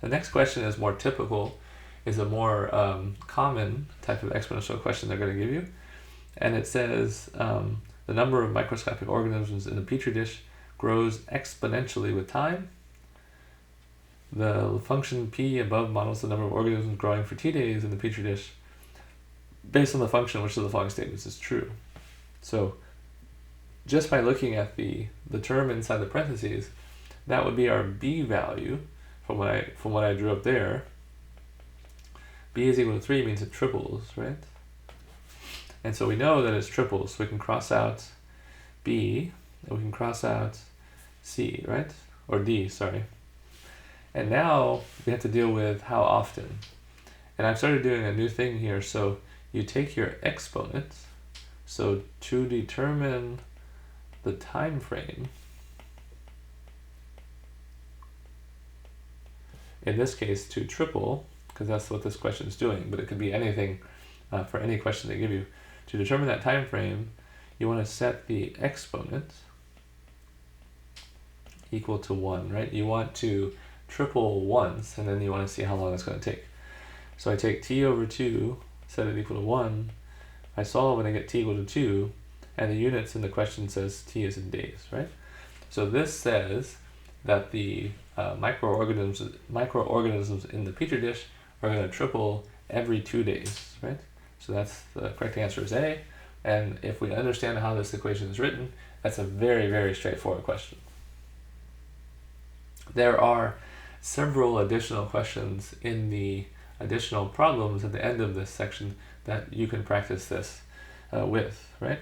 The next question is more typical, is a more common type of exponential question they're going to give you. And it says the number of microscopic organisms in a petri dish grows exponentially with time. The function p above models the number of organisms growing for t days in the petri dish based on the function which of the following statements is true. So just by looking at the term inside the parentheses, that would be our b value from what I drew up there. B is equal to 3 means it triples, right? And so we know that it's triples, so we can cross out B, and we can cross out C, right? Or D, sorry. And now we have to deal with how often. And I've started doing a new thing here, so you take your exponent, so to determine the time frame, in this case to triple, because that's what this question is doing, but it could be anything for any question they give you. To determine that time frame, you want to set the exponent equal to 1, right? You want to triple once, and then you want to see how long it's going to take. So I take t over 2, set it equal to 1. I solve and I get t equal to 2, and the units in the question says t is in days, right? So this says that the microorganisms in the petri dish are going to triple every 2 days, right? So that's the correct answer is A. And if we understand how this equation is written, that's a very, very straightforward question. There are several additional questions in the additional problems at the end of this section that you can practice this with, right?